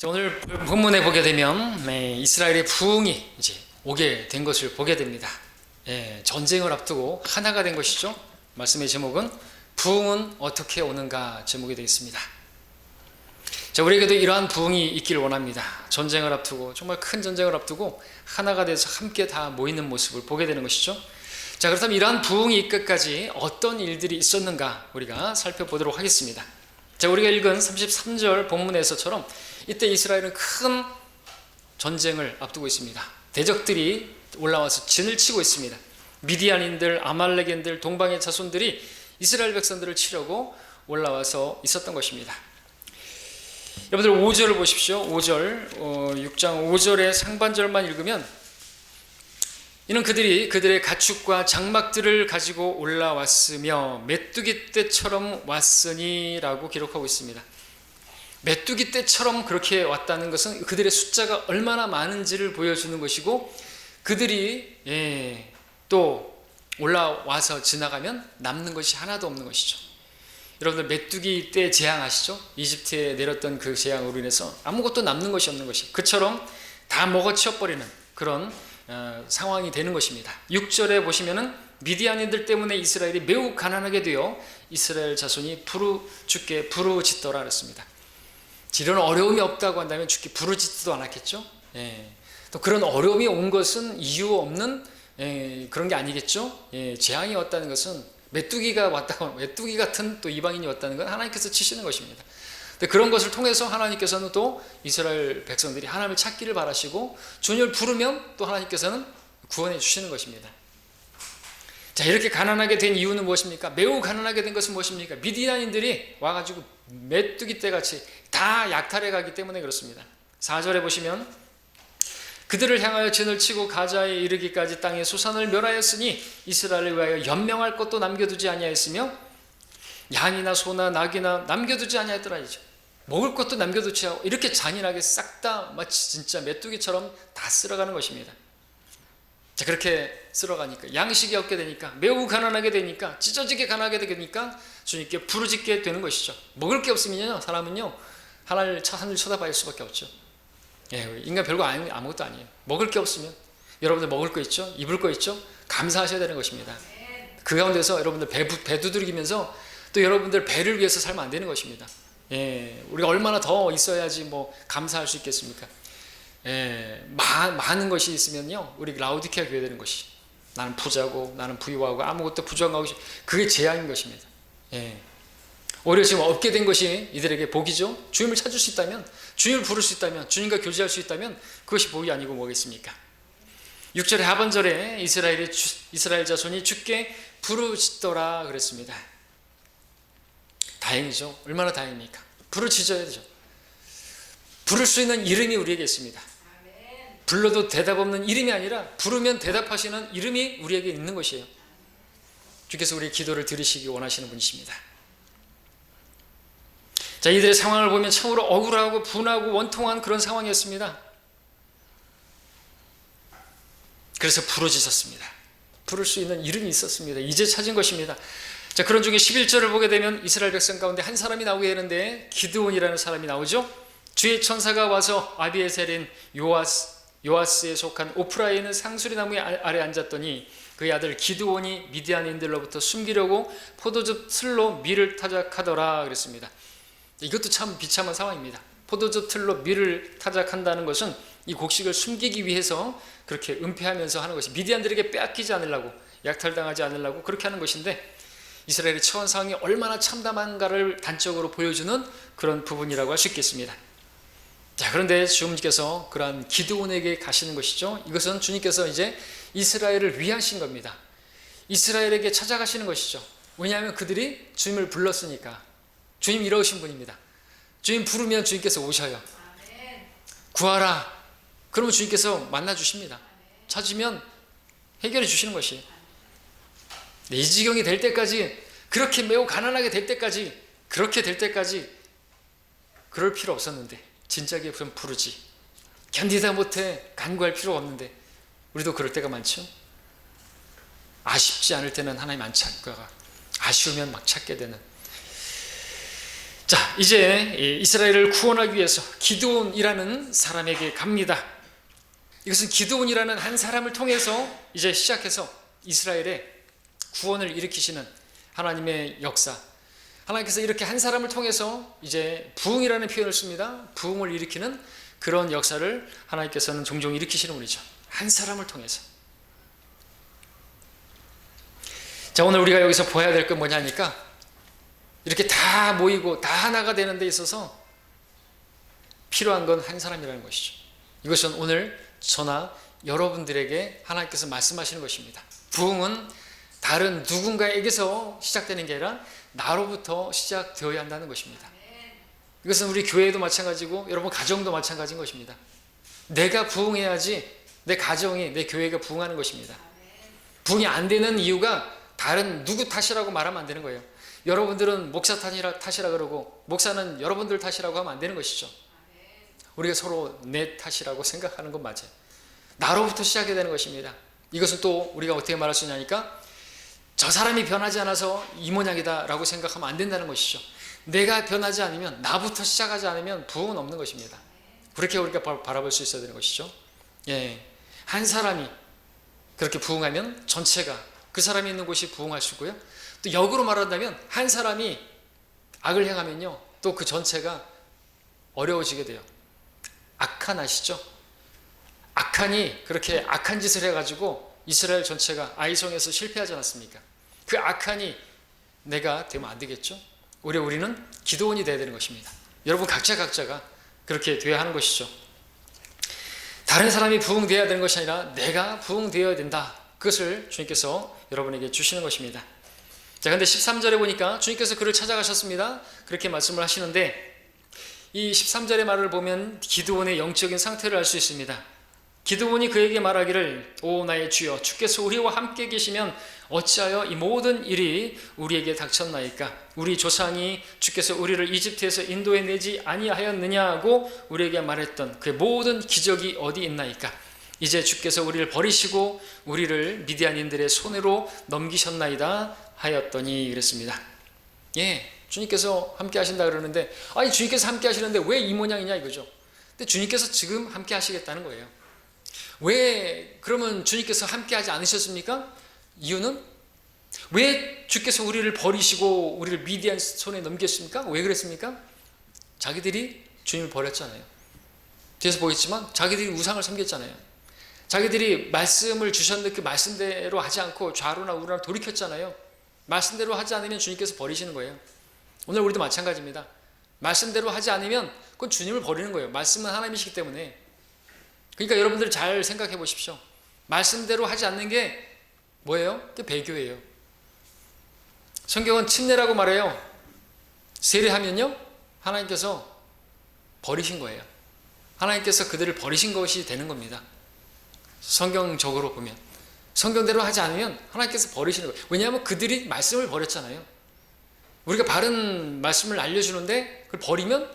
오늘 본문에 보게 되면 이스라엘의 부흥이 이제 오게 된 것을 보게 됩니다. 전쟁을 앞두고 하나가 된 것이죠. 말씀의 제목은 부흥은 어떻게 오는가 제목이 되겠습니다. 자, 우리에게도 이러한 부흥이 있기를 원합니다. 전쟁을 앞두고, 정말 큰 전쟁을 앞두고 하나가 돼서 함께 다 모이는 모습을 보게 되는 것이죠. 자, 그렇다면 이러한 부흥이 이끝까지 어떤 일들이 있었는가 우리가 살펴보도록 하겠습니다. 자, 우리가 읽은 33절 본문에서처럼 이때 이스라엘은 큰 전쟁을 앞두고 있습니다. 대적들이 올라와서 진을 치고 있습니다. 미디안인들, 아말렉인들, 동방의 자손들이 이스라엘 백성들을 치려고 올라와서 있었던 것입니다. 여러분들 5절을 보십시오. 5절, 6장 5절의 상반절만 읽으면 이는 그들이 그들의 가축과 장막들을 가지고 올라왔으며 메뚜기 떼처럼 왔으니 라고 기록하고 있습니다. 메뚜기 떼처럼 그렇게 왔다는 것은 그들의 숫자가 얼마나 많은지를 보여주는 것이고, 그들이 또 올라와서 지나가면 남는 것이 하나도 없는 것이죠. 여러분들 메뚜기 떼 재앙 아시죠? 이집트에 내렸던 그 재앙으로 인해서 아무것도 남는 것이 없는 것이, 그처럼 다 먹어치워버리는 그런 상황이 되는 것입니다. 6절에 보시면은 미디안인들 때문에 이스라엘이 매우 가난하게 되어 이스라엘 자손이 죽게 부르짖더라 그랬습니다. 이런 어려움이 없다고 한다면 죽게 부르짖지도 않았겠죠. 또 그런 어려움이 온 것은 이유 없는 그런 게 아니겠죠. 재앙이 왔다는 것은 메뚜기가 왔다고, 메뚜기 같은 또 이방인이 왔다는 건 하나님께서 치시는 것입니다. 근데 그런 것을 통해서 하나님께서는 또 이스라엘 백성들이 하나님을 찾기를 바라시고 주님을 부르면 또 하나님께서는 구원해 주시는 것입니다. 자, 이렇게 가난하게 된 이유는 무엇입니까? 매우 가난하게 된 것은 무엇입니까? 미디안인들이 와가지고 메뚜기 떼같이 다 약탈해 가기 때문에 그렇습니다. 4절에 보시면 그들을 향하여 진을 치고 가자에 이르기까지 땅의 소산을 멸하였으니 이스라엘을 위하여 연명할 것도 남겨두지 아니하였으며 양이나 소나 낙이나 남겨두지 아니하였더라. 이죠. 먹을 것도 남겨두지 않고 이렇게 잔인하게 싹 다 마치 진짜 메뚜기처럼 다 쓸어가는 것입니다. 자, 그렇게 쓸어가니까 양식이 없게 되니까, 매우 가난하게 되니까, 찢어지게 가난하게 되니까 주님께 부르짖게 되는 것이죠. 먹을 게 없으면요, 사람은요 하늘을 쳐다볼 수밖에 없죠. 인간 별거 아무것도 아니에요. 먹을 게 없으면, 여러분들 먹을 거 있죠? 입을 거 있죠? 감사하셔야 되는 것입니다. 그 가운데서 여러분들 배 두드리면서 또 여러분들 배를 위해서 살면 안 되는 것입니다. 우리가 얼마나 더 있어야지 감사할 수 있겠습니까? 많은 것이 있으면요, 우리 라우디케아 교회 되는 것이, 나는 부자고 나는 부유하고 아무것도 부정하고, 그게 재앙인 것입니다. 오히려 지금 얻게 된 것이 이들에게 복이죠. 주님을 찾을 수 있다면, 주님을 부를 수 있다면, 주님과 교제할 수 있다면 그것이 복이 아니고 뭐겠습니까? 6절의 하반절에 이스라엘 자손이 주께 부르짖더라 그랬습니다. 다행이죠. 얼마나 다행입니까? 부르짖어야 되죠. 부를 수 있는 이름이 우리에게 있습니다. 불러도 대답 없는 이름이 아니라 부르면 대답하시는 이름이 우리에게 있는 것이에요. 주께서 우리의 기도를 들으시기 원하시는 분이십니다. 자, 이들의 상황을 보면 참으로 억울하고 분하고 원통한 그런 상황이었습니다. 그래서 부르짖었습니다. 부를 수 있는 이름이 있었습니다. 이제 찾은 것입니다. 자, 그런 중에 11절을 보게 되면 이스라엘 백성 가운데 한 사람이 나오게 되는데, 기드온이라는 사람이 나오죠. 주의 천사가 와서 아비에셀인 요아스에 속한 오프라에 있는 상수리 나무 아래 앉았더니 그의 아들 기드온이 미디안인들로부터 숨기려고 포도즙 틀로 밀을 타작하더라 그랬습니다. 이것도 참 비참한 상황입니다. 포도즙 틀로 밀을 타작한다는 것은 이 곡식을 숨기기 위해서 그렇게 은폐하면서 하는 것이, 미디안들에게 빼앗기지 않으려고, 약탈당하지 않으려고 그렇게 하는 것인데, 이스라엘의 처한 상황이 얼마나 참담한가를 단적으로 보여주는 그런 부분이라고 할 수 있겠습니다. 자, 그런데 주님께서 그러한 기드온에게 가시는 것이죠. 이것은 주님께서 이제 이스라엘을 위하신 겁니다. 이스라엘에게 찾아가시는 것이죠. 왜냐하면 그들이 주님을 불렀으니까. 주님 이러신 분입니다. 주님 부르면 주님께서 오셔요. 구하라. 그러면 주님께서 만나 주십니다. 찾으면 해결해 주시는 것이에요. 이 지경이 될 때까지, 그렇게 매우 가난하게 될 때까지, 그렇게 될 때까지 그럴 필요 없었는데, 진작에 무슨 부르지, 견디다 못해 간구할 필요가 없는데, 우리도 그럴 때가 많죠. 아쉽지 않을 때는 하나님 안 찾다가 아쉬우면 막 찾게 되는. 자, 이제 이스라엘을 구원하기 위해서 기드온이라는 사람에게 갑니다. 이것은 기드온이라는 한 사람을 통해서 이제 시작해서 이스라엘의 구원을 일으키시는 하나님의 역사. 하나님께서 이렇게 한 사람을 통해서 이제 부흥이라는 표현을 씁니다. 부흥을 일으키는 그런 역사를 하나님께서는 종종 일으키시는 분이죠. 한 사람을 통해서. 자, 오늘 우리가 여기서 보아야 될 건 뭐냐니까 이렇게 다 모이고 다 하나가 되는 데 있어서 필요한 건 한 사람이라는 것이죠. 이것은 오늘 저나 여러분들에게 하나님께서 말씀하시는 것입니다. 부흥은 다른 누군가에게서 시작되는 게 아니라 나로부터 시작되어야 한다는 것입니다. 이것은 우리 교회도 마찬가지고 여러분 가정도 마찬가지인 것입니다. 내가 부흥해야지 내 가정이, 내 교회가 부흥하는 것입니다. 부흥이 안 되는 이유가 다른 누구 탓이라고 말하면 안 되는 거예요. 여러분들은 목사 탓이라 그러고 목사는 여러분들 탓이라고 하면 안 되는 것이죠. 우리가 서로 내 탓이라고 생각하는 건 맞아요. 나로부터 시작해야 되는 것입니다. 이것은 또 우리가 어떻게 말할 수 있냐니까 저 사람이 변하지 않아서 이 모양이다 라고 생각하면 안 된다는 것이죠. 내가 변하지 않으면, 나부터 시작하지 않으면 부흥은 없는 것입니다. 그렇게 우리가 바라볼 수 있어야 되는 것이죠. 예, 한 사람이 그렇게 부흥하면 전체가, 그 사람이 있는 곳이 부흥할 수 있고요. 또 역으로 말한다면 한 사람이 악을 행하면요, 또 그 전체가 어려워지게 돼요. 악한 아시죠? 악한이 그렇게 악한 짓을 해가지고 이스라엘 전체가 아이성에서 실패하지 않았습니까? 그 악한이 내가 되면 안 되겠죠? 우리는 기도원이 되어야 되는 것입니다. 여러분 각자가 그렇게 되어야 하는 것이죠. 다른 사람이 부흥되어야 되는 것이 아니라 내가 부흥되어야 된다. 그것을 주님께서 여러분에게 주시는 것입니다. 자, 근데 13절에 보니까 주님께서 그를 찾아가셨습니다. 그렇게 말씀을 하시는데 이 13절의 말을 보면 기드온의 영적인 상태를 알 수 있습니다. 기드온이 그에게 말하기를 오 나의 주여 주께서 우리와 함께 계시면 어찌하여 이 모든 일이 우리에게 닥쳤나이까? 우리 조상이 주께서 우리를 이집트에서 인도해 내지 아니하였느냐고 우리에게 말했던 그 모든 기적이 어디 있나이까? 이제 주께서 우리를 버리시고 우리를 미디안인들의 손으로 넘기셨나이다 하였더니 그랬습니다. 예, 주님께서 함께 하신다 그러는데 아니 주님께서 함께 하시는데 왜 이 모양이냐 이거죠. 근데 주님께서 지금 함께 하시겠다는 거예요. 왜 그러면 주님께서 함께 하지 않으셨습니까? 이유는 왜 주께서 우리를 버리시고 우리를 미디안 손에 넘겼습니까? 왜 그랬습니까? 자기들이 주님을 버렸잖아요. 뒤에서 보겠지만 자기들이 우상을 섬겼잖아요. 자기들이 말씀을 주셨는데 그 말씀대로 하지 않고 좌로나 우로나 돌이켰잖아요. 말씀대로 하지 않으면 주님께서 버리시는 거예요. 오늘 우리도 마찬가지입니다. 말씀대로 하지 않으면 그건 주님을 버리는 거예요. 말씀은 하나님이시기 때문에. 그러니까 여러분들 잘 생각해 보십시오. 말씀대로 하지 않는 게 뭐예요? 그게 배교예요. 성경은 침례라고 말해요. 세례하면요 하나님께서 버리신 거예요. 하나님께서 그들을 버리신 것이 되는 겁니다. 성경적으로 보면 성경대로 하지 않으면 하나님께서 버리시는 거예요. 왜냐하면 그들이 말씀을 버렸잖아요. 우리가 바른 말씀을 알려주는데 그걸 버리면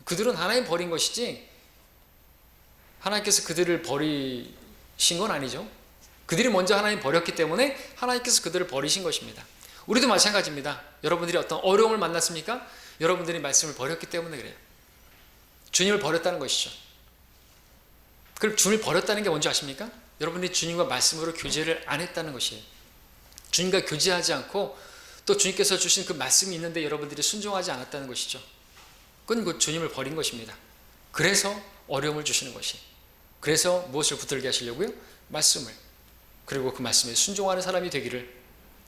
그들은 하나님 버린 것이지 하나님께서 그들을 버리신 건 아니죠. 그들이 먼저 하나님 버렸기 때문에 하나님께서 그들을 버리신 것입니다. 우리도 마찬가지입니다. 여러분들이 어떤 어려움을 만났습니까? 여러분들이 말씀을 버렸기 때문에 그래요. 주님을 버렸다는 것이죠. 그럼 주님을 버렸다는 게 뭔지 아십니까? 여러분들이 주님과 말씀으로 교제를 안 했다는 것이에요. 주님과 교제하지 않고 또 주님께서 주신 그 말씀이 있는데 여러분들이 순종하지 않았다는 것이죠. 그건 그 주님을 버린 것입니다. 그래서 어려움을 주시는 것이. 그래서 무엇을 붙들게 하시려고요? 말씀을. 그리고 그 말씀에 순종하는 사람이 되기를.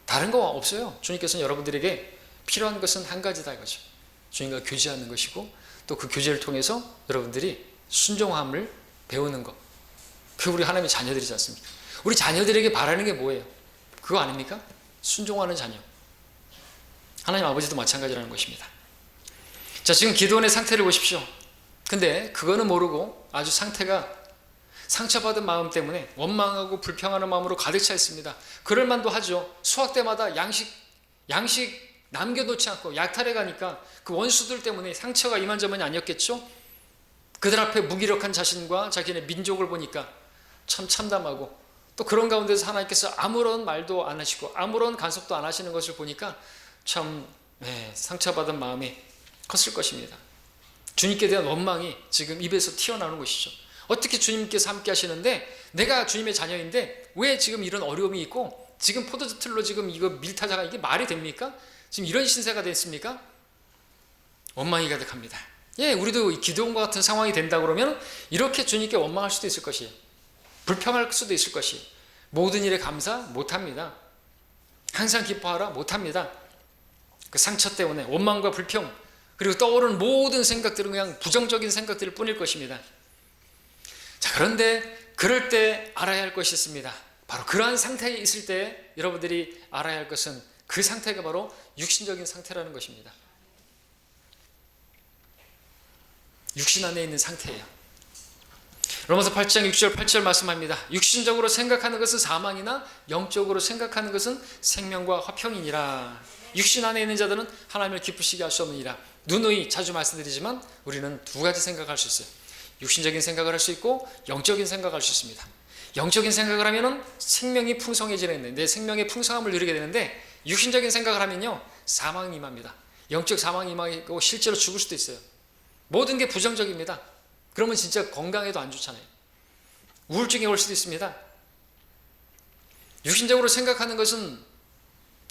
다른 거 없어요. 주님께서는 여러분들에게 필요한 것은 한 가지다 이거죠. 주님과 교제하는 것이고 또 그 교제를 통해서 여러분들이 순종함을 배우는 것. 그게 우리 하나님의 자녀들이지 않습니까? 우리 자녀들에게 바라는 게 뭐예요? 그거 아닙니까? 순종하는 자녀. 하나님 아버지도 마찬가지라는 것입니다. 자, 지금 기드온의 상태를 보십시오. 근데 그거는 모르고 아주 상태가 상처받은 마음 때문에 원망하고 불평하는 마음으로 가득 차 있습니다. 그럴 만도 하죠. 수학 때마다 양식 남겨놓지 않고 약탈해 가니까 그 원수들 때문에 상처가 이만저만이 아니었겠죠? 그들 앞에 무기력한 자신과 자기네 민족을 보니까 참 참담하고 또 그런 가운데서 하나님께서 아무런 말도 안 하시고 아무런 간섭도 안 하시는 것을 보니까 참 상처받은 마음에 컸을 것입니다. 주님께 대한 원망이 지금 입에서 튀어나오는 것이죠. 어떻게 주님께서 함께 하시는데 내가 주님의 자녀인데 왜 지금 이런 어려움이 있고 지금 포도즙틀로 지금 이거 밀타자가 이게 말이 됩니까? 지금 이런 신세가 됐습니까? 원망이 가득합니다. 예, 우리도 기도원과 같은 상황이 된다 그러면 이렇게 주님께 원망할 수도 있을 것이에요. 불평할 수도 있을 것이에요. 모든 일에 감사 못합니다. 항상 기뻐하라 못합니다. 그 상처 때문에 원망과 불평 그리고 떠오르는 모든 생각들은 그냥 부정적인 생각들일 뿐일 것입니다. 자, 그런데 그럴 때 알아야 할 것이 있습니다. 바로 그러한 상태에 있을 때 여러분들이 알아야 할 것은 그 상태가 바로 육신적인 상태라는 것입니다. 육신 안에 있는 상태예요. 로마서 8장 6절 8절 말씀합니다. 육신적으로 생각하는 것은 사망이나 영적으로 생각하는 것은 생명과 화평이니라. 육신 안에 있는 자들은 하나님을 기쁘시게 할 수 없느니라. 누누이 자주 말씀드리지만 우리는 두 가지 생각할 수 있어요. 육신적인 생각을 할 수 있고 영적인 생각을 할 수 있습니다. 영적인 생각을 하면은 생명이 풍성해지는 내 생명의 풍성함을 누리게 되는데 육신적인 생각을 하면요 사망이 임합니다. 영적 사망이 임하고 실제로 죽을 수도 있어요. 모든 게 부정적입니다. 그러면 진짜 건강에도 안 좋잖아요. 우울증이 올 수도 있습니다. 육신적으로 생각하는 것은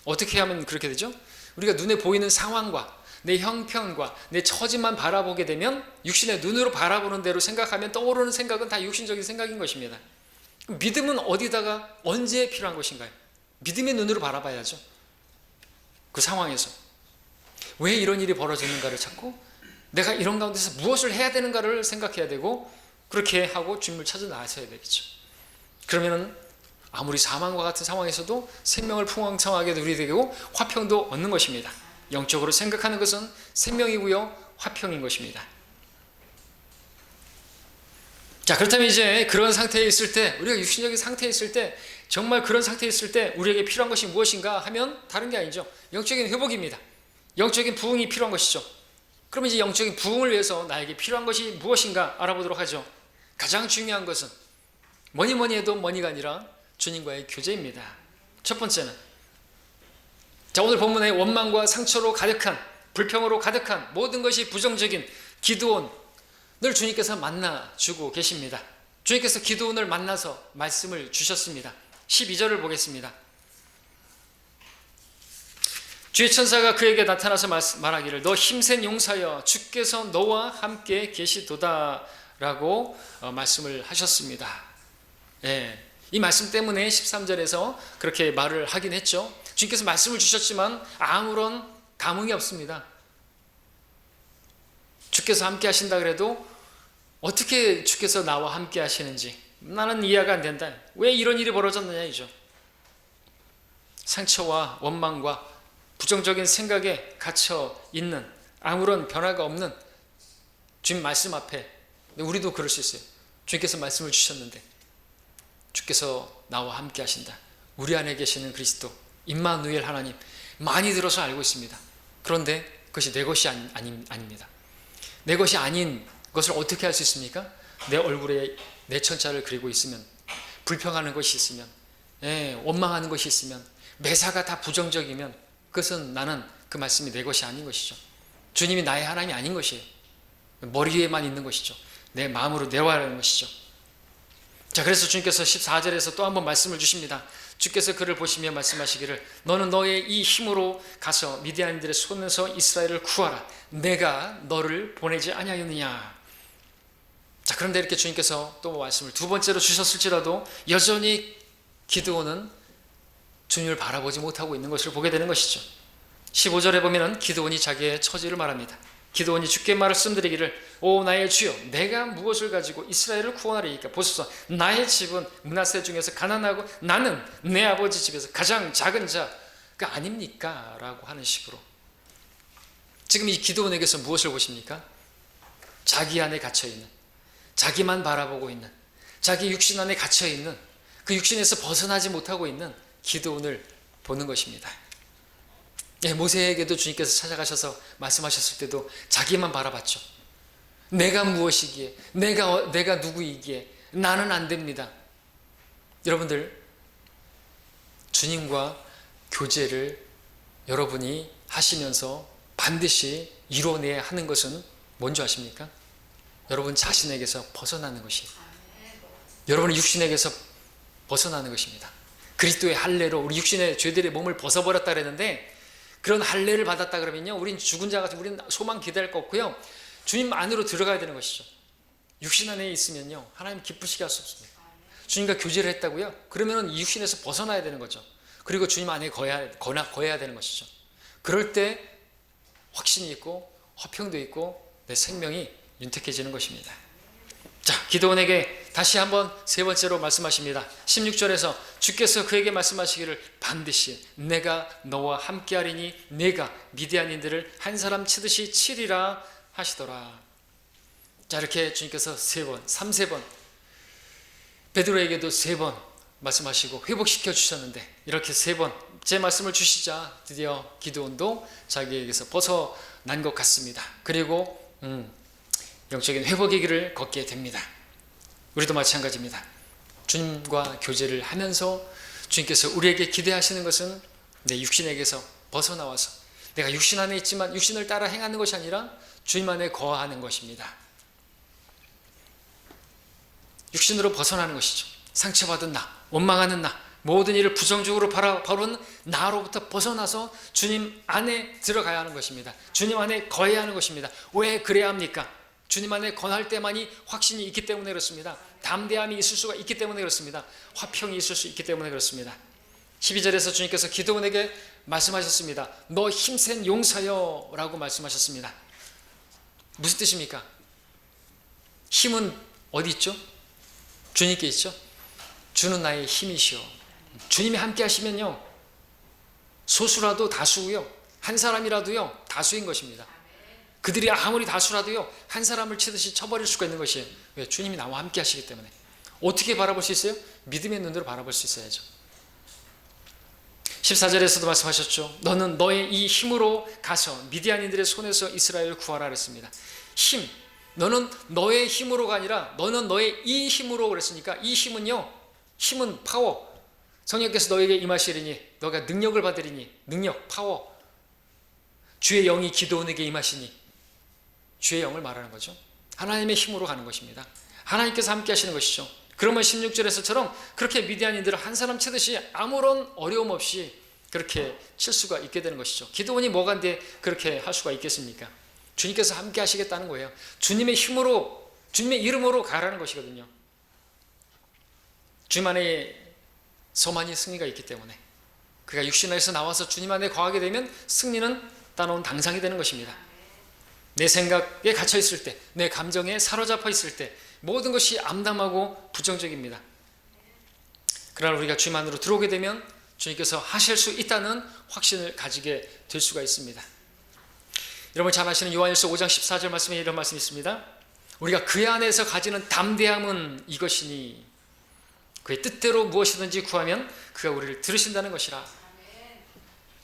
어떻게 하면 그렇게 되죠? 우리가 눈에 보이는 상황과 내 형편과 내 처지만 바라보게 되면 육신의 눈으로 바라보는 대로 생각하면 떠오르는 생각은 다 육신적인 생각인 것입니다. 믿음은 어디다가 언제 필요한 것인가요? 믿음의 눈으로 바라봐야죠. 그 상황에서 왜 이런 일이 벌어지는가를 찾고 내가 이런 가운데서 무엇을 해야 되는가를 생각해야 되고 그렇게 하고 주님을 찾아 나서야 되겠죠. 그러면 아무리 사망과 같은 상황에서도 생명을 풍성하게 누리게 되고 화평도 얻는 것입니다. 영적으로 생각하는 것은 생명이고요 화평인 것입니다. 자, 그렇다면 이제 그런 상태에 있을 때 우리가 육신적인 상태에 있을 때 정말 그런 상태에 있을 때 우리에게 필요한 것이 무엇인가 하면 다른 게 아니죠. 영적인 회복입니다. 영적인 부흥이 필요한 것이죠. 그럼 이제 영적인 부흥을 위해서 나에게 필요한 것이 무엇인가 알아보도록 하죠. 가장 중요한 것은 뭐니 해도 뭐니가 아니라 주님과의 교제입니다. 첫 번째는 자, 오늘 본문에 원망과 상처로 가득한 불평으로 가득한 모든 것이 부정적인 기드온을 주님께서 만나주고 계십니다. 주님께서 기드온을 만나서 말씀을 주셨습니다. 12절을 보겠습니다. 주의 천사가 그에게 나타나서 말하기를 너 힘센 용사여 주께서 너와 함께 계시도다 라고 말씀을 하셨습니다. 예, 이 말씀 때문에 13절에서 그렇게 말을 하긴 했죠. 주님께서 말씀을 주셨지만 아무런 감흥이 없습니다. 주께서 함께 하신다 그래도 어떻게 주께서 나와 함께 하시는지 나는 이해가 안 된다. 왜 이런 일이 벌어졌느냐 이죠. 상처와 원망과 부정적인 생각에 갇혀 있는 아무런 변화가 없는 주님 말씀 앞에 우리도 그럴 수 있어요. 주님께서 말씀을 주셨는데 주께서 나와 함께 하신다. 우리 안에 계시는 그리스도 임마누엘 하나님 많이 들어서 알고 있습니다. 그런데 그것이 내 것이 아닙니다. 내 것이 아닌 것을 어떻게 할 수 있습니까? 내 얼굴에 내 천자를 그리고 있으면 불평하는 것이 있으면 원망하는 것이 있으면 매사가 다 부정적이면 그것은 나는 그 말씀이 내 것이 아닌 것이죠. 주님이 나의 하나님이 아닌 것이에요. 머리에만 있는 것이죠. 내 마음으로 내와라는 것이죠. 자, 그래서 주님께서 14절에서 또 한 번 말씀을 주십니다. 주께서 그를 보시며 말씀하시기를 너는 너의 이 힘으로 가서 미디안인들의 손에서 이스라엘을 구하라. 내가 너를 보내지 아니하였느냐. 자, 그런데 이렇게 주님께서 또 말씀을 두 번째로 주셨을지라도 여전히 기드온은 주님을 바라보지 못하고 있는 것을 보게 되는 것이죠. 15절에 보면 기드온이 자기의 처지를 말합니다. 기드온이 주께 말씀드리기를 오 나의 주여 내가 무엇을 가지고 이스라엘을 구원하리이까. 보소서 나의 집은 므낫세 중에서 가난하고 나는 내 아버지 집에서 가장 작은 자가 아닙니까? 라고 하는 식으로 지금 이 기드온에게서 무엇을 보십니까? 자기 안에 갇혀있는 자기만 바라보고 있는 자기 육신 안에 갇혀있는 그 육신에서 벗어나지 못하고 있는 기드온을 보는 것입니다. 모세에게도 주님께서 찾아가셔서 말씀하셨을 때도 자기만 바라봤죠. 내가 무엇이기에 내가 누구이기에 나는 안 됩니다. 여러분들 주님과 교제를 여러분이 하시면서 반드시 이뤄내야 하는 것은 뭔지 아십니까? 여러분 자신에게서 벗어나는 것이에요. 여러분의 육신에게서 벗어나는 것입니다. 그리스도의 할례로 우리 육신의 죄들의 몸을 벗어버렸다 그랬는데, 그런 할례를 받았다 그러면요, 우린 죽은 자 같은, 우리는 소망 기대할 거 없고요, 주님 안으로 들어가야 되는 것이죠. 육신 안에 있으면요 하나님 기쁘시게 할 수 없습니다. 주님과 교제를 했다고요? 그러면 이 육신에서 벗어나야 되는 거죠. 그리고 주님 안에 거해야 되는 것이죠. 그럴 때 확신이 있고 화평도 있고 내 생명이 윤택해지는 것입니다. 자, 기드온에게 다시 한번 세 번째로 말씀하십니다. 16절에서 주께서 그에게 말씀하시기를 반드시 내가 너와 함께하리니 내가 미디안인들을 한 사람 치듯이 치리라 하시더라. 자, 이렇게 주님께서 세 번, 3세 번, 베드로에게도 3번 말씀하시고 회복시켜 주셨는데, 이렇게 3번째 말씀을 주시자 드디어 기드온도 자기에게서 벗어난 것 같습니다. 그리고 영적인 회복의 길을 걷게 됩니다. 우리도 마찬가지입니다. 주님과 교제를 하면서 주님께서 우리에게 기대하시는 것은 내 육신에게서 벗어나와서 내가 육신 안에 있지만 육신을 따라 행하는 것이 아니라 주님 안에 거하는 것입니다. 육신으로 벗어나는 것이죠. 상처받은 나, 원망하는 나, 모든 일을 부정적으로 바라보는 나로부터 벗어나서 주님 안에 들어가야 하는 것입니다. 주님 안에 거해야 하는 것입니다. 왜 그래야 합니까? 주님 안에 거할 때만이 확신이 있기 때문에 그렇습니다. 담대함이 있을 수가 있기 때문에 그렇습니다. 화평이 있을 수 있기 때문에 그렇습니다. 12절에서 주님께서 기드온에게 말씀하셨습니다. 너 힘센 용사여 라고 말씀하셨습니다. 무슨 뜻입니까? 힘은 어디 있죠? 주님께 있죠. 주는 나의 힘이시오. 주님이 함께 하시면요 소수라도 다수고요, 한 사람이라도요 다수인 것입니다. 그들이 아무리 다수라도요 한 사람을 치듯이 쳐버릴 수가 있는 것이에요. 왜? 주님이 나와 함께 하시기 때문에. 어떻게 바라볼 수 있어요? 믿음의 눈으로 바라볼 수 있어야죠. 14절에서도 말씀하셨죠. 너는 너의 이 힘으로 가서 미디안인들의 손에서 이스라엘을 구하라 그랬습니다. 힘, 너는 너의 힘으로가 아니라 너는 너의 이 힘으로 그랬으니까, 이 힘은요, 힘은 파워. 성령께서 너에게 임하시리니 너가 능력을 받으리니, 능력, 파워. 주의 영이 기드온에게 임하시니, 주의 영을 말하는 거죠. 하나님의 힘으로 가는 것입니다. 하나님께서 함께 하시는 것이죠. 그러면 16절에서처럼 그렇게 미디안인들을 한 사람 치듯이 아무런 어려움 없이 그렇게 칠 수가 있게 되는 것이죠. 기드온이 뭐가 데 그렇게 할 수가 있겠습니까? 주님께서 함께 하시겠다는 거예요. 주님의 힘으로, 주님의 이름으로 가라는 것이거든요. 주님 안에서만이 승리가 있기 때문에, 그가 육신 안에서 나와서 주님 안에 거하게 되면 승리는 따놓은 당상이 되는 것입니다. 내 생각에 갇혀 있을 때, 내 감정에 사로잡혀 있을 때 모든 것이 암담하고 부정적입니다. 그러나 우리가 주님 안으로 들어오게 되면 주님께서 하실 수 있다는 확신을 가지게 될 수가 있습니다. 여러분 잘 아시는 요한일서 5장 14절 말씀에 이런 말씀이 있습니다. 우리가 그의 안에서 가지는 담대함은 이것이니 그의 뜻대로 무엇이든지 구하면 그가 우리를 들으신다는 것이라.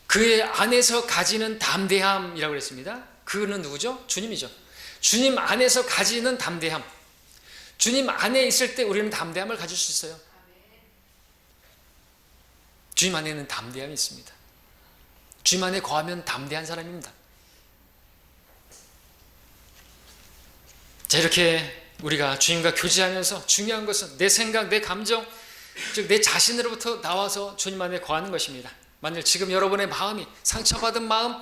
그의 안에서 가지는 담대함이라고 그랬습니다. 그는 누구죠? 주님이죠. 주님 안에서 가지는 담대함. 주님 안에 있을 때 우리는 담대함을 가질 수 있어요. 주님 안에는 담대함이 있습니다. 주님 안에 거하면 담대한 사람입니다. 자, 이렇게 우리가 주님과 교제하면서 중요한 것은 내 생각, 내 감정, 즉 내 자신으로부터 나와서 주님 안에 거하는 것입니다. 만일 지금 여러분의 마음이 상처받은 마음,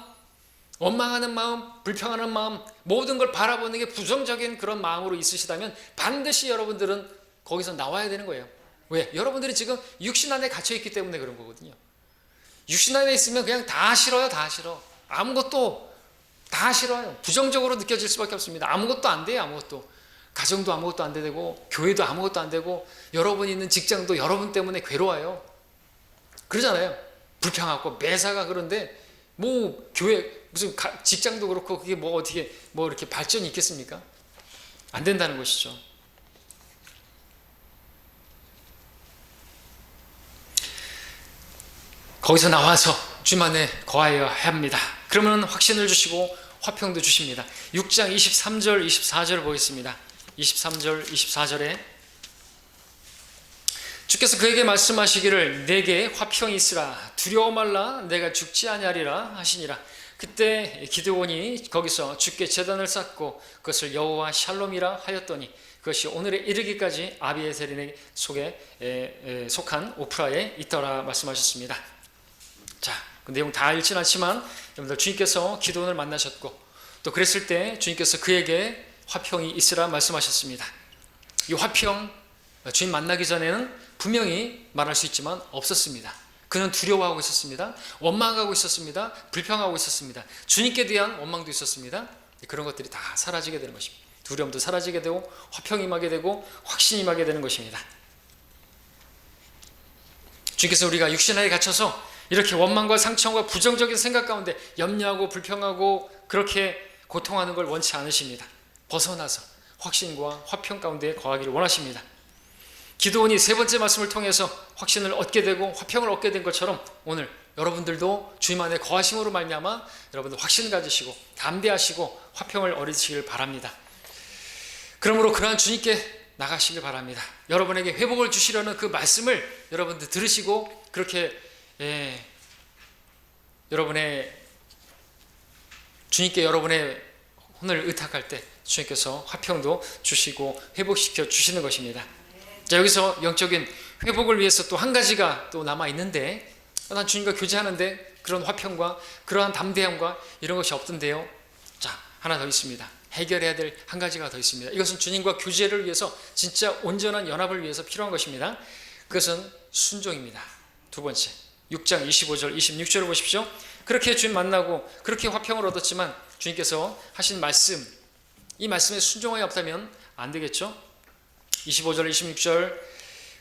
원망하는 마음, 불평하는 마음, 모든 걸 바라보는 게 부정적인 그런 마음으로 있으시다면 반드시 여러분들은 거기서 나와야 되는 거예요. 왜? 여러분들이 지금 육신 안에 갇혀있기 때문에 그런 거거든요. 육신 안에 있으면 그냥 다 싫어요. 다 싫어. 아무것도 다 싫어요. 부정적으로 느껴질 수밖에 없습니다. 아무것도 안 돼요. 아무것도. 가정도 아무것도 안 되고, 교회도 아무것도 안 되고, 여러분이 있는 직장도 여러분 때문에 괴로워요. 그러잖아요. 불평하고 매사가. 그런데 뭐 교회 무슨 직장도 그렇고 그게 뭐 어떻게 뭐 이렇게 발전이 있겠습니까? 안 된다는 것이죠. 거기서 나와서 주님 안에 거하여야 합니다. 그러면 확신을 주시고 화평도 주십니다. 6장 23절 24절 보겠습니다. 23절 24절에 주께서 그에게 말씀하시기를 내게 화평이 있으라 두려워 말라 내가 죽지 아니하리라 하시니라. 그때 기드온이 거기서 주께 제단을 쌓고 그것을 여호와 샬롬이라 하였더니 그것이 오늘에 이르기까지 아비에셀인의 속에 속한 오프라에 있더라 말씀하셨습니다. 자, 그 내용 다 읽진 않지만 여러분들 주님께서 기드온을 만나셨고 또 그랬을 때 주님께서 그에게 화평이 있으라 말씀하셨습니다. 이 화평 주님 만나기 전에는 분명히 말할 수 있지만 없었습니다. 그는 두려워하고 있었습니다. 원망하고 있었습니다. 불평하고 있었습니다. 주님께 대한 원망도 있었습니다. 그런 것들이 다 사라지게 되는 것입니다. 두려움도 사라지게 되고 화평이 임하게 되고 확신이 임하게 되는 것입니다. 주님께서 우리가 육신 안에 갇혀서 이렇게 원망과 상처와 부정적인 생각 가운데 염려하고 불평하고 그렇게 고통하는 걸 원치 않으십니다. 벗어나서 확신과 화평 가운데 거하기를 원하십니다. 기드온이 세 번째 말씀을 통해서 확신을 얻게 되고 화평을 얻게 된 것처럼 오늘 여러분들도 주님 안에 거하심으로 말미암아 여러분들 확신을 가지시고 담대하시고 화평을 얻으시길 바랍니다. 그러므로 그러한 주님께 나가시길 바랍니다. 여러분에게 회복을 주시려는 그 말씀을 여러분들 들으시고 그렇게 여러분의 주님께 여러분의 혼을 의탁할 때 주님께서 화평도 주시고 회복시켜 주시는 것입니다. 자, 여기서 영적인 회복을 위해서 또 한 가지가 또 남아 있는데 난 주님과 교제하는데 그런 화평과 그러한 담대함과 이런 것이 없던데요. 자, 하나 더 있습니다. 해결해야 될 한 가지가 더 있습니다. 이것은 주님과 교제를 위해서 진짜 온전한 연합을 위해서 필요한 것입니다. 그것은 순종입니다. 두 번째 6장 25절 26절을 보십시오. 그렇게 주님 만나고 그렇게 화평을 얻었지만 주님께서 하신 말씀, 이 말씀에 순종하여 없다면 안 되겠죠. 25절 26절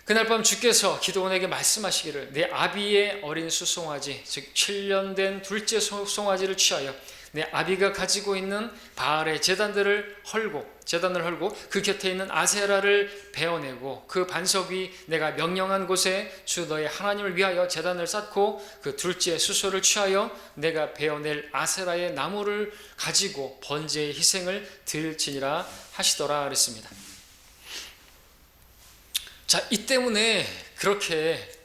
그날 밤 주께서 기드온에게 말씀하시기를 내 아비의 어린 수송아지 즉 7년 된 둘째 송아지를 취하여 내 아비가 가지고 있는 바알의 제단을 헐고 그 곁에 있는 아세라를 베어내고 그 반석 위 내가 명령한 곳에 주 너의 하나님을 위하여 제단을 쌓고 그 둘째 수소를 취하여 내가 베어낼 아세라의 나무를 가지고 번제의 희생을 드릴지니라 하시더라 그랬습니다. 자, 이 때문에 그렇게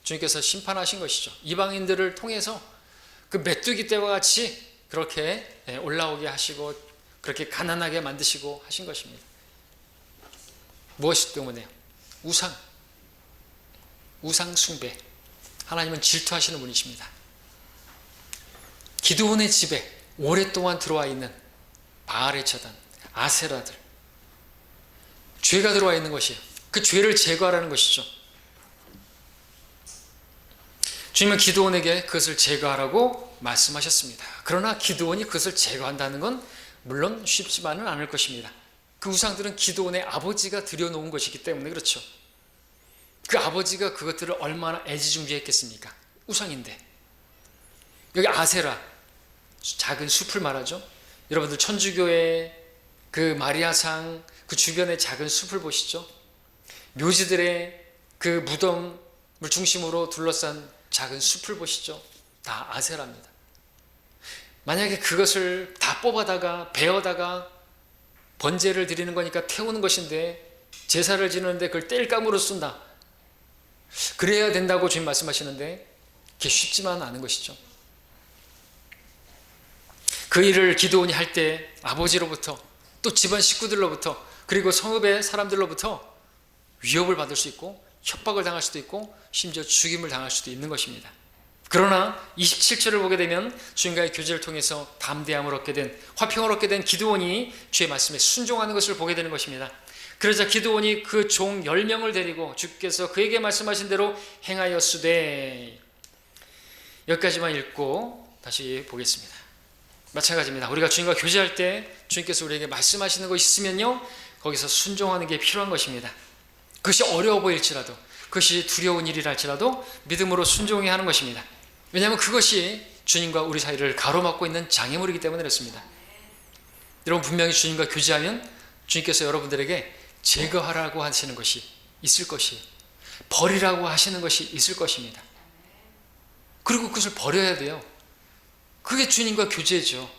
주님께서 심판하신 것이죠. 이방인들을 통해서 그 메뚜기 떼와 같이 그렇게 올라오게 하시고 그렇게 가난하게 만드시고 하신 것입니다. 무엇 때문에요? 우상 숭배. 하나님은 질투하시는 분이십니다. 기드온의 집에 오랫동안 들어와 있는 바알의 제단, 아세라들, 죄가 들어와 있는 것이에요. 그 죄를 제거하라는 것이죠. 주님은 기드온에게 그것을 제거하라고 말씀하셨습니다. 그러나 기드온이 그것을 제거한다는 건 물론 쉽지만은 않을 것입니다. 그 우상들은 기드온의 아버지가 들여놓은 것이기 때문에 그렇죠. 그 아버지가 그것들을 얼마나 애지중지했겠습니까? 우상인데. 여기 아세라, 작은 숲을 말하죠. 여러분들 천주교의 그 마리아상 그 주변의 작은 숲을 보시죠. 묘지들의 그 무덤을 중심으로 둘러싼 작은 숲을 보시죠. 다 아세라입니다. 만약에 그것을 다 뽑아다가 베어다가 번제를 드리는 거니까 태우는 것인데 제사를 지내는데 그걸 땔감으로 쓴다. 그래야 된다고 주님 말씀하시는데 그게 쉽지만 않은 것이죠. 그 일을 기드온이 할 때 아버지로부터 또 집안 식구들로부터 그리고 성읍의 사람들로부터 위협을 받을 수 있고 협박을 당할 수도 있고 심지어 죽임을 당할 수도 있는 것입니다. 그러나 27절을 보게 되면 주님과의 교제를 통해서 담대함을 얻게 된 화평을 얻게 된 기드온이 주의 말씀에 순종하는 것을 보게 되는 것입니다. 그러자 기드온이 그 종 10명을 데리고 주께서 그에게 말씀하신 대로 행하였으되 여기까지만 읽고 다시 보겠습니다. 마찬가지입니다. 우리가 주님과 교제할 때 주님께서 우리에게 말씀하시는 것이 있으면요 거기서 순종하는 게 필요한 것입니다. 그것이 어려워 보일지라도 그것이 두려운 일이라 할지라도 믿음으로 순종해야 하는 것입니다. 왜냐하면 그것이 주님과 우리 사이를 가로막고 있는 장애물이기 때문에 그렇습니다. 여러분 분명히 주님과 교제하면 주님께서 여러분들에게 제거하라고 하시는 것이 있을 것이에요. 버리라고 하시는 것이 있을 것입니다. 그리고 그것을 버려야 돼요. 그게 주님과 교제죠.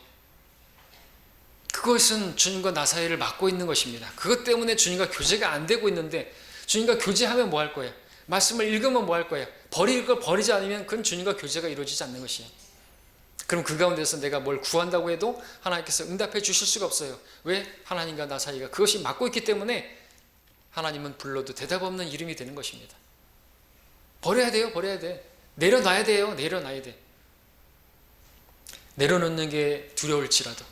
그것은 주님과 나 사이를 막고 있는 것입니다. 그것 때문에 주님과 교제가 안 되고 있는데 주님과 교제하면 뭐 할 거예요? 말씀을 읽으면 뭐 할 거예요? 버릴 걸 버리지 않으면 그건 주님과 교제가 이루어지지 않는 것이에요. 그럼 그 가운데서 내가 뭘 구한다고 해도 하나님께서 응답해 주실 수가 없어요. 왜? 하나님과 나 사이가 그것이 맞고 있기 때문에 하나님은 불러도 대답 없는 이름이 되는 것입니다. 버려야 돼요. 버려야 돼. 내려놔야 돼요. 내려놔야 돼. 내려놓는 게 두려울지라도,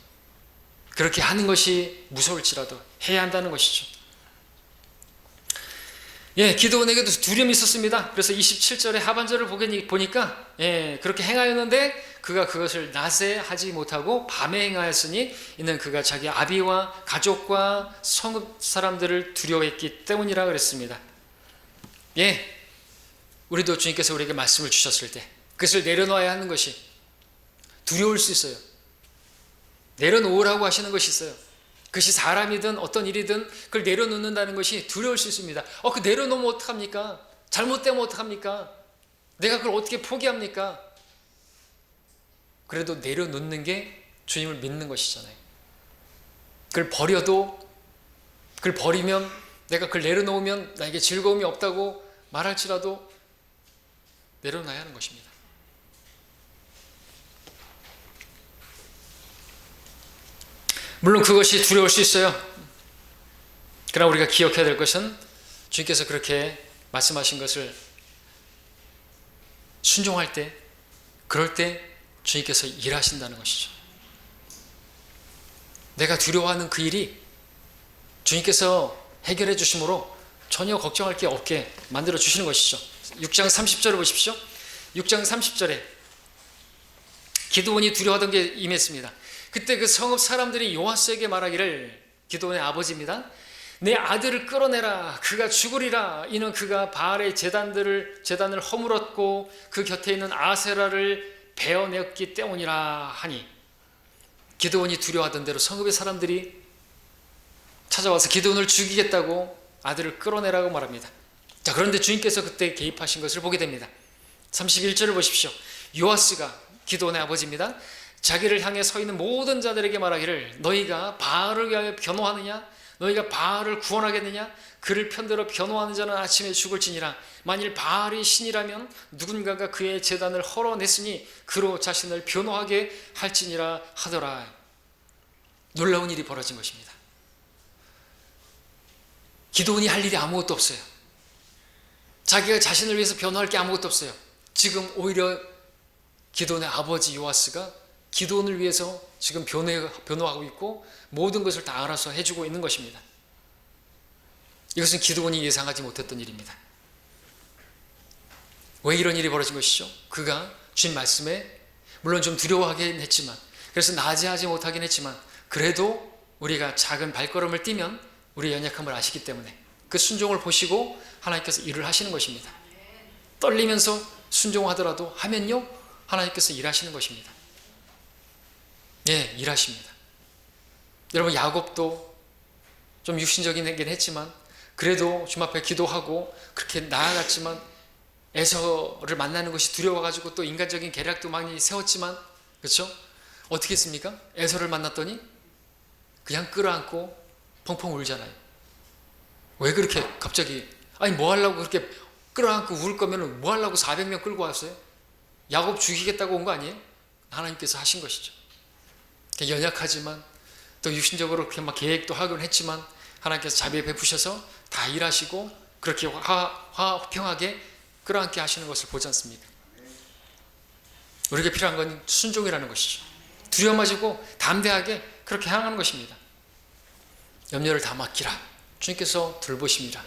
그렇게 하는 것이 무서울지라도 해야 한다는 것이죠. 기드온에게도 두려움이 있었습니다. 그래서 27절의 하반절을 보니까 그렇게 행하였는데 그가 그것을 낮에 하지 못하고 밤에 행하였으니 이는 그가 자기 아비와 가족과 성읍 사람들을 두려워했기 때문이라 그랬습니다. 우리도 주님께서 우리에게 말씀을 주셨을 때 그것을 내려놓아야 하는 것이 두려울 수 있어요. 내려놓으라고 하시는 것이 있어요. 그것이 사람이든 어떤 일이든 그걸 내려놓는다는 것이 두려울 수 있습니다. 그 내려놓으면 어떡합니까? 잘못되면 어떡합니까? 내가 그걸 어떻게 포기합니까? 그래도 내려놓는 게 주님을 믿는 것이잖아요. 그걸 버리면, 내가 그걸 내려놓으면 나에게 즐거움이 없다고 말할지라도 내려놔야 하는 것입니다. 물론 그것이 두려울 수 있어요. 그러나 우리가 기억해야 될 것은 주님께서 그렇게 말씀하신 것을 순종할 때, 그럴 때 주님께서 일하신다는 것이죠. 내가 두려워하는 그 일이 주님께서 해결해 주심으로 전혀 걱정할 게 없게 만들어 주시는 것이죠. 6장 30절을 보십시오. 6장 30절에 기드온이 두려워하던 게 임했습니다. 그때 그 성읍 사람들이 요아스에게 말하기를, 기드온의 아버지입니다. 내 아들을 끌어내라. 그가 죽으리라. 이는 그가 바알의 제단을 허물었고 그 곁에 있는 아세라를 베어냈기 때문이라 하니, 기드온이 두려워하던 대로 성읍의 사람들이 찾아와서 기드온을 죽이겠다고 아들을 끌어내라고 말합니다. 자, 그런데 주님께서 그때 개입하신 것을 보게 됩니다. 31절을 보십시오. 요아스가, 기드온의 아버지입니다, 자기를 향해 서 있는 모든 자들에게 말하기를, 너희가 바알을 위하여 변호하느냐? 너희가 바알을 구원하겠느냐? 그를 편들어 변호하는 자는 아침에 죽을지니라. 만일 바알이 신이라면 누군가가 그의 제단을 헐어냈으니 그로 자신을 변호하게 할지니라 하더라. 놀라운 일이 벌어진 것입니다. 기드온이 할 일이 아무것도 없어요. 자기가 자신을 위해서 변호할 게 아무것도 없어요. 지금 오히려 기드온의 아버지 요아스가 기드온을 위해서 지금 변호하고 있고 모든 것을 다 알아서 해주고 있는 것입니다. 이것은 기드온이 예상하지 못했던 일입니다. 왜 이런 일이 벌어진 것이죠? 그가 주님 말씀에 물론 좀 두려워하긴 했지만, 그래서 낮에 하지 못하긴 했지만, 그래도 우리가 작은 발걸음을 띄면 우리의 연약함을 아시기 때문에 그 순종을 보시고 하나님께서 일을 하시는 것입니다. 떨리면서 순종하더라도 하면요, 하나님께서 일하시는 것입니다. 일하십니다. 여러분, 야곱도 좀 육신적이긴 했지만 그래도 주님 앞에 기도하고 그렇게 나아갔지만, 에서를 만나는 것이 두려워가지고 또 인간적인 계략도 많이 세웠지만, 그렇죠? 어떻게 했습니까? 에서를 만났더니 그냥 끌어안고 펑펑 울잖아요. 왜 그렇게 갑자기, 뭐 하려고 그렇게 끌어안고 울 거면 뭐 하려고 400명 끌고 왔어요? 야곱 죽이겠다고 온 거 아니에요? 하나님께서 하신 것이죠. 연약하지만 또 육신적으로 그렇게 막 계획도 하곤 했지만 하나님께서 자비에 베푸셔서 다 일하시고 그렇게 화평하게 끌어안게 하시는 것을 보지 않습니까? 우리에게 필요한 건 순종이라는 것이죠. 두려워 마시고 담대하게 그렇게 향하는 것입니다. 염려를 다 맡기라. 주님께서 돌보심이라.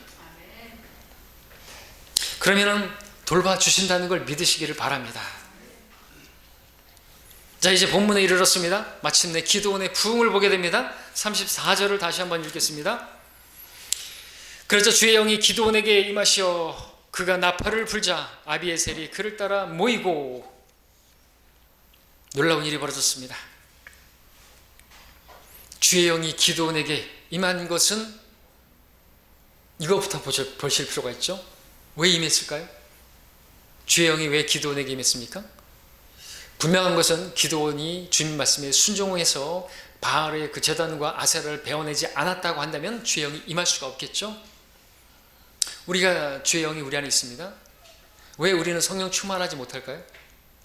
그러면은 돌봐주신다는 걸 믿으시기를 바랍니다. 자, 이제 본문에 이르렀습니다. 마침내 기드온의 부흥을 보게 됩니다. 34절을 다시 한번 읽겠습니다. 그러자 주의 영이 기드온에게 임하시어 그가 나팔을 불자 아비에셀이 그를 따라 모이고, 놀라운 일이 벌어졌습니다. 주의 영이 기드온에게 임한 것은 이것부터 보실 필요가 있죠. 왜 임했을까요? 주의 영이 왜 기드온에게 임했습니까? 분명한 것은 기드온이 주님 말씀에 순종해서 바알의 그 제단과 아세라를 베어내지 않았다고 한다면 주의 영이 임할 수가 없겠죠. 우리가 주의 영이 우리 안에 있습니다. 왜 우리는 성령 충만하지 못할까요?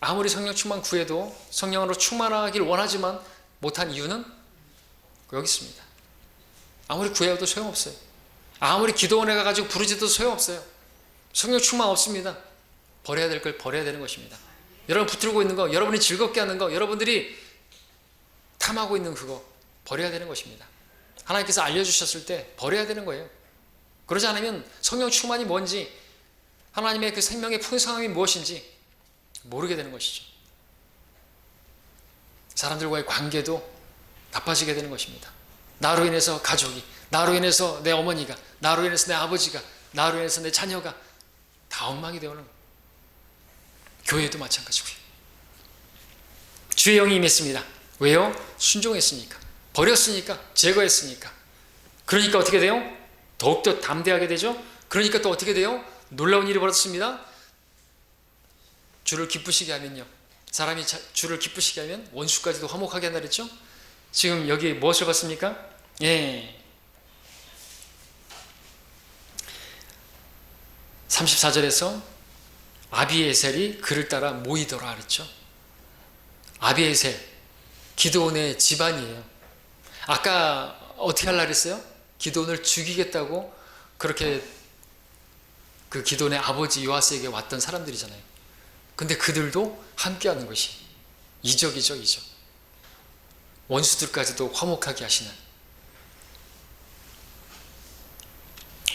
아무리 성령 충만 구해도 성령으로 충만하길 원하지만 못한 이유는 여기 있습니다. 아무리 구해도 소용없어요. 아무리 기도원에 가가지고 부르짖어도 소용없어요. 성령 충만 없습니다. 버려야 될 걸 버려야 되는 것입니다. 여러분 붙들고 있는 거, 여러분이 즐겁게 하는 거, 여러분들이 탐하고 있는 그거 버려야 되는 것입니다. 하나님께서 알려주셨을 때 버려야 되는 거예요. 그러지 않으면 성령 충만이 뭔지, 하나님의 그 생명의 풍성함이 무엇인지 모르게 되는 것이죠. 사람들과의 관계도 나빠지게 되는 것입니다. 나로 인해서 가족이, 나로 인해서 내 어머니가, 나로 인해서 내 아버지가, 나로 인해서 내 자녀가 다 엉망이 되어오는 거예요. 교회도 마찬가지고요. 주의 영이 임했습니다. 왜요? 순종했으니까, 버렸으니까, 제거했으니까. 그러니까 어떻게 돼요? 더욱더 담대하게 되죠. 그러니까 또 어떻게 돼요? 놀라운 일이 벌어졌습니다. 주를 기쁘시게 하면요, 사람이 주를 기쁘시게 하면 원수까지도 화목하게 한다 그랬죠. 지금 여기 무엇을 봤습니까? 예, 34절에서 아비에셀이 그를 따라 모이더라 그랬죠. 아비에셀, 기드온의 집안이에요. 아까 어떻게 하려고 했어요? 기드온을 죽이겠다고 그렇게 그 기드온의 아버지 요아스에게 왔던 사람들이잖아요. 근데 그들도 함께하는 것이 이적이죠. 이적. 원수들까지도 화목하게 하시는.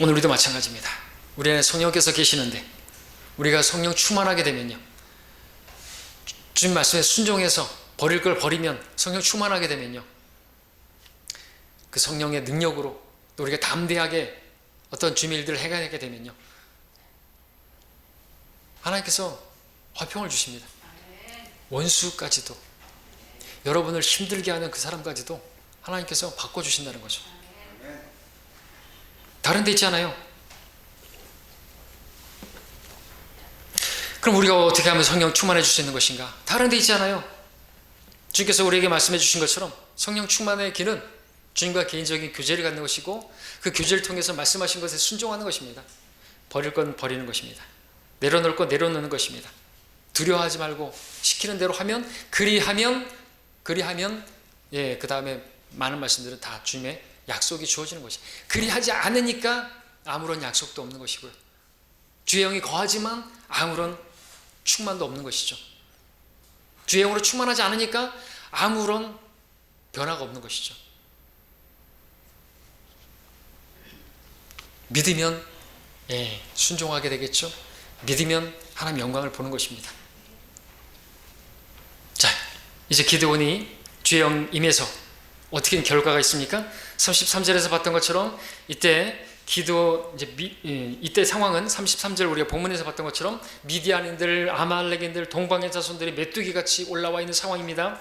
오늘 우리도 마찬가지입니다. 우리 안에 성령께서 계시는데 우리가 성령 충만하게 되면요, 주님 말씀에 순종해서 버릴 걸 버리면, 성령 충만하게 되면요, 그 성령의 능력으로 또 우리가 담대하게 어떤 주님의 일들을 행하게 되면요, 하나님께서 화평을 주십니다. 원수까지도, 여러분을 힘들게 하는 그 사람까지도 하나님께서 바꿔주신다는 거죠. 다른 데 있지 않아요. 그럼 우리가 어떻게 하면 성령 충만해 줄 수 있는 것인가? 다른 데 있지 않아요. 주님께서 우리에게 말씀해 주신 것처럼 성령 충만의 길은 주님과 개인적인 교제를 갖는 것이고, 그 교제를 통해서 말씀하신 것에 순종하는 것입니다. 버릴 건 버리는 것입니다. 내려놓을 건 내려놓는 것입니다. 두려워하지 말고 시키는 대로 하면, 그리하면 예, 그 다음에 많은 말씀들은 다 주님의 약속이 주어지는 것이. 그리하지 않으니까 아무런 약속도 없는 것이고요. 주의 영이 거하지만 아무런 충만도 없는 것이죠. 주의 영으로 충만하지 않으니까 아무런 변화가 없는 것이죠. 믿으면 예, 순종하게 되겠죠. 믿으면 하나님 영광을 보는 것입니다. 자, 이제 기드온이 주의 영 임해서 어떻게 결과가 있습니까? 33절에서 봤던 것처럼 이때 이때 상황은 33절 우리가 본문에서 봤던 것처럼 미디안인들, 아말렉인들, 동방의 자손들이 메뚜기같이 올라와 있는 상황입니다.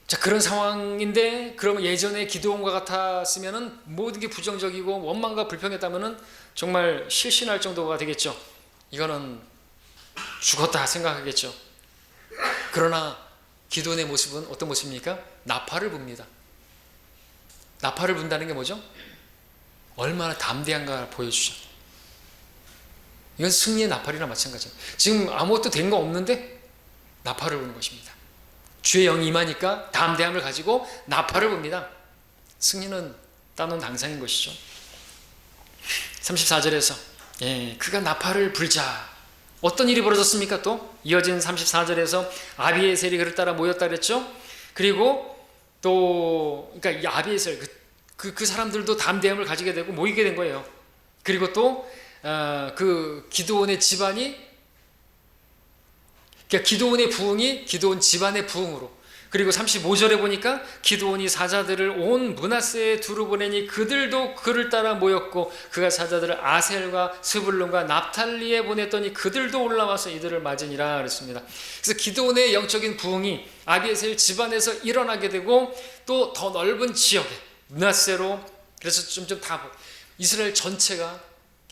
자, 그런 상황인데, 그러면 예전에 기드온과 같았으면은 모든 게 부정적이고 원망과 불평했다면은 정말 실신할 정도가 되겠죠. 이거는 죽었다 생각하겠죠. 그러나 기드온의 모습은 어떤 모습입니까? 나팔을 붑니다. 나팔을 분다는 게 뭐죠? 얼마나 담대한가 보여주죠. 이건 승리의 나팔이나 마찬가지예요. 지금 아무것도 된 거 없는데 나팔을 부는 것입니다. 주의 영이 임하니까 담대함을 가지고 나팔을 붑니다. 승리는 따놓은 당상인 것이죠. 34절에서 예, 그가 나팔을 불자. 어떤 일이 벌어졌습니까? 또 이어진 34절에서 아비에셀이 그를 따라 모였다 그랬죠. 그리고 또 그러니까 이 아비에셀 그 사람들도 담대함을 가지게 되고 모이게 된 거예요. 그리고 또 그 기드온의 집안이, 그러니까 기드온의 부흥이 기드온 집안의 부흥으로, 그리고 35절에 보니까 기드온이 사자들을 온 므낫세에 두루 보내니 그들도 그를 따라 모였고 그가 사자들을 아셀과 스불론과 납탈리에 보냈더니 그들도 올라와서 이들을 맞으니라 그랬습니다. 그래서 기드온의 영적인 부흥이 아비에셀 집안에서 일어나게 되고, 또 더 넓은 지역에 므낫세로, 그래서 점점 다 이스라엘 전체가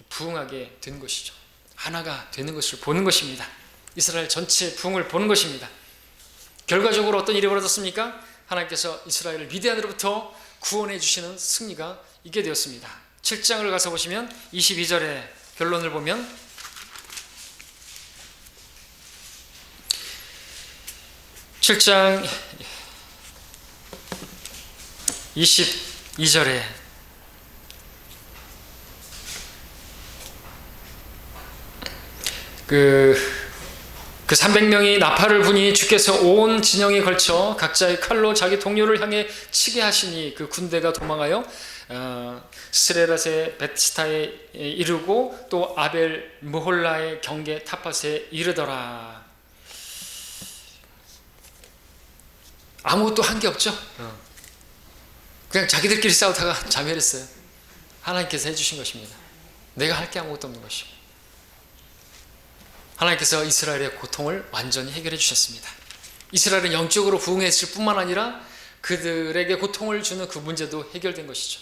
부흥하게 된 것이죠. 하나가 되는 것을 보는 것입니다. 이스라엘 전체 부흥을 보는 것입니다. 결과적으로 어떤 일이 벌어졌습니까? 하나님께서 이스라엘을 미디안으로부터 구원해 주시는 승리가 있게 되었습니다. 7장을 가서 보시면 22절의 결론을 보면 7장 22절에 그 300명이 나팔을 부니 주께서 온 진영에 걸쳐 각자의 칼로 자기 동료를 향해 치게 하시니 그 군대가 도망하여 스레랏의 베트시타에 이르고 또 아벨 무홀라의 경계 탑밭에 이르더라. 아무것도 한 게 없죠. 그냥 자기들끼리 싸우다가 자멸했어요. 하나님께서 해주신 것입니다. 내가 할 게 아무것도 없는 것이고, 하나님께서 이스라엘의 고통을 완전히 해결해 주셨습니다. 이스라엘은 영적으로 부흥했을 뿐만 아니라 그들에게 고통을 주는 그 문제도 해결된 것이죠.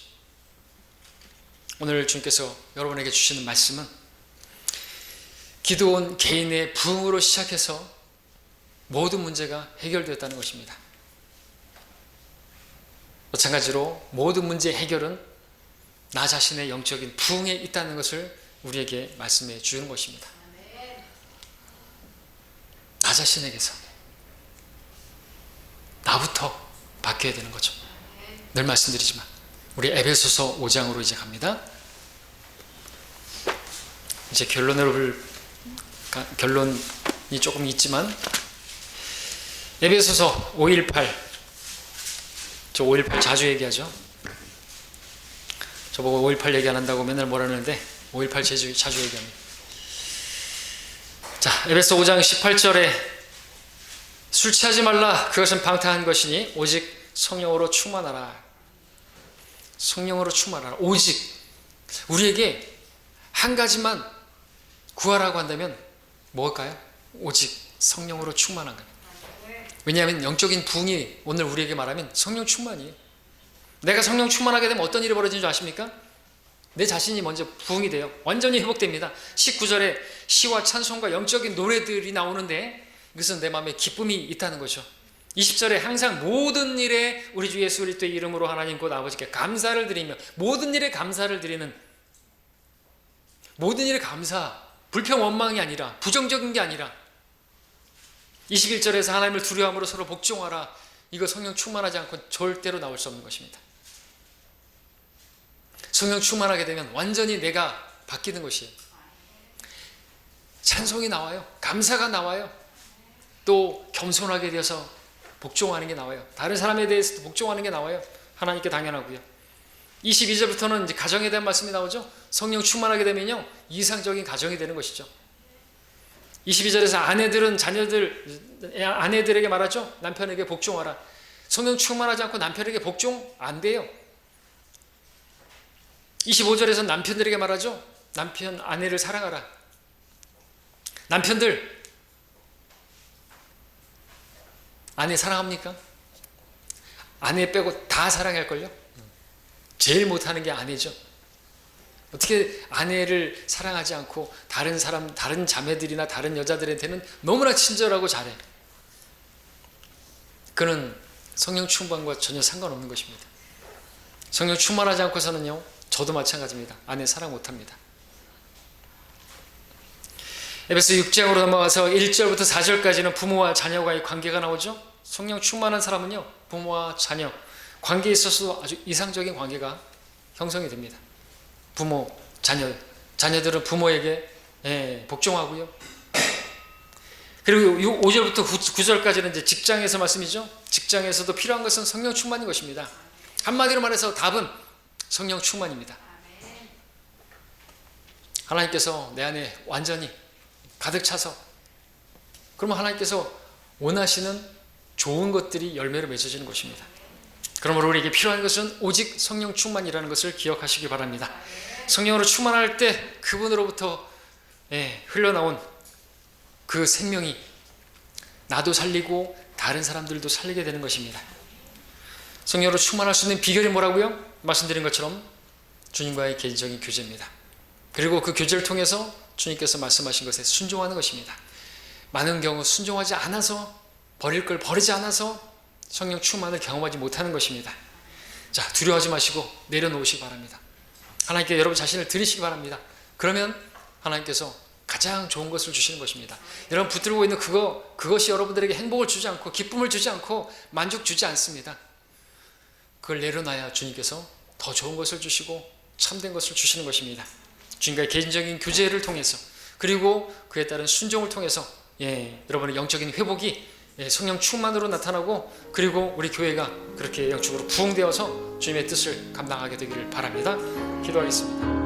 오늘 주님께서 여러분에게 주시는 말씀은 기드온 개인의 부흥으로 시작해서 모든 문제가 해결되었다는 것입니다. 마찬가지로 모든 문제의 해결은 나 자신의 영적인 부흥에 있다는 것을 우리에게 말씀해 주는 것입니다. 나 자신에게서 나부터 바뀌어야 되는 거죠. 늘 말씀드리지만 우리 에베소서 5장으로 이제 갑니다. 이제 결론이 조금 있지만 에베소서 5:18, 저 5:18 자주 얘기하죠. 저보고 5:18 얘기 안 한다고 맨날 뭐라는데 5:18 자주 얘기합니다. 자, 에베소 5장 18절에 술 취하지 말라. 그것은 방탕한 것이니 오직 성령으로 충만하라. 성령으로 충만하라. 오직 우리에게 한 가지만 구하라고 한다면 뭘까요? 오직 성령으로 충만한 거예요. 왜냐하면 영적인 부흥이 오늘 우리에게 말하면 성령 충만이에요. 내가 성령 충만하게 되면 어떤 일이 벌어지는 줄 아십니까? 내 자신이 먼저 부흥이 돼요. 완전히 회복됩니다. 19절에 시와 찬송과 영적인 노래들이 나오는데 이것은 내 마음에 기쁨이 있다는 거죠. 20절에 항상 모든 일에 우리 주 예수 그리스도의 이름으로 하나님 곧 아버지께 감사를 드리며, 모든 일에 감사를 드리는, 모든 일에 감사, 불평 원망이 아니라, 부정적인 게 아니라, 21절에서 하나님을 두려움으로 서로 복종하라. 이거 성령 충만하지 않고 절대로 나올 수 없는 것입니다. 성령 충만하게 되면 완전히 내가 바뀌는 것이에요. 찬송이 나와요. 감사가 나와요. 또 겸손하게 되어서 복종하는 게 나와요. 다른 사람에 대해서도 복종하는 게 나와요. 하나님께 당연하고요. 22절부터는 이제 가정에 대한 말씀이 나오죠. 성령 충만하게 되면요, 이상적인 가정이 되는 것이죠. 22절에서 아내들에게 말하죠. 남편에게 복종하라. 성령 충만하지 않고 남편에게 복종 안 돼요. 25절에서 남편들에게 말하죠. 남편, 아내를 사랑하라. 남편들, 아내 사랑합니까? 아내 빼고 다 사랑할걸요? 제일 못하는 게 아내죠. 어떻게 아내를 사랑하지 않고 다른 사람, 다른 자매들이나 다른 여자들한테는 너무나 친절하고 잘해. 그는 성령 충만과 전혀 상관없는 것입니다. 성령 충만하지 않고서는요, 저도 마찬가지입니다. 아내 사랑 못합니다. 에베소 6장으로 넘어가서 1절부터 4절까지는 부모와 자녀와의 관계가 나오죠. 성령 충만한 사람은요, 부모와 자녀 관계에 있어서도 아주 이상적인 관계가 형성이 됩니다. 부모, 자녀들은 부모에게 복종하고요. 그리고 5절부터 9절까지는 이제 직장에서 말씀이죠. 직장에서도 필요한 것은 성령 충만인 것입니다. 한마디로 말해서 답은 성령 충만입니다. 하나님께서 내 안에 완전히 가득 차서, 그러면 하나님께서 원하시는 좋은 것들이 열매로 맺어지는 것입니다. 그러므로 우리에게 필요한 것은 오직 성령 충만이라는 것을 기억하시기 바랍니다. 성령으로 충만할 때 그분으로부터 흘러나온 그 생명이 나도 살리고 다른 사람들도 살리게 되는 것입니다. 성령으로 충만할 수 있는 비결이 뭐라고요? 말씀드린 것처럼 주님과의 개인적인 교제입니다. 그리고 그 교제를 통해서 주님께서 말씀하신 것에 순종하는 것입니다. 많은 경우 순종하지 않아서, 버릴 걸 버리지 않아서 성령 충만을 경험하지 못하는 것입니다. 자, 두려워하지 마시고 내려놓으시기 바랍니다. 하나님께 여러분 자신을 드리시기 바랍니다. 그러면 하나님께서 가장 좋은 것을 주시는 것입니다. 여러분 붙들고 있는 그것이 여러분들에게 행복을 주지 않고 기쁨을 주지 않고 만족 주지 않습니다. 그걸 내려놔야 주님께서 더 좋은 것을 주시고 참된 것을 주시는 것입니다. 주님과의 개인적인 교제를 통해서 그리고 그에 따른 순종을 통해서 여러분의 영적인 회복이 성령 충만으로 나타나고 그리고 우리 교회가 그렇게 영적으로 부흥되어서 주님의 뜻을 감당하게 되기를 바랍니다. 기도하겠습니다.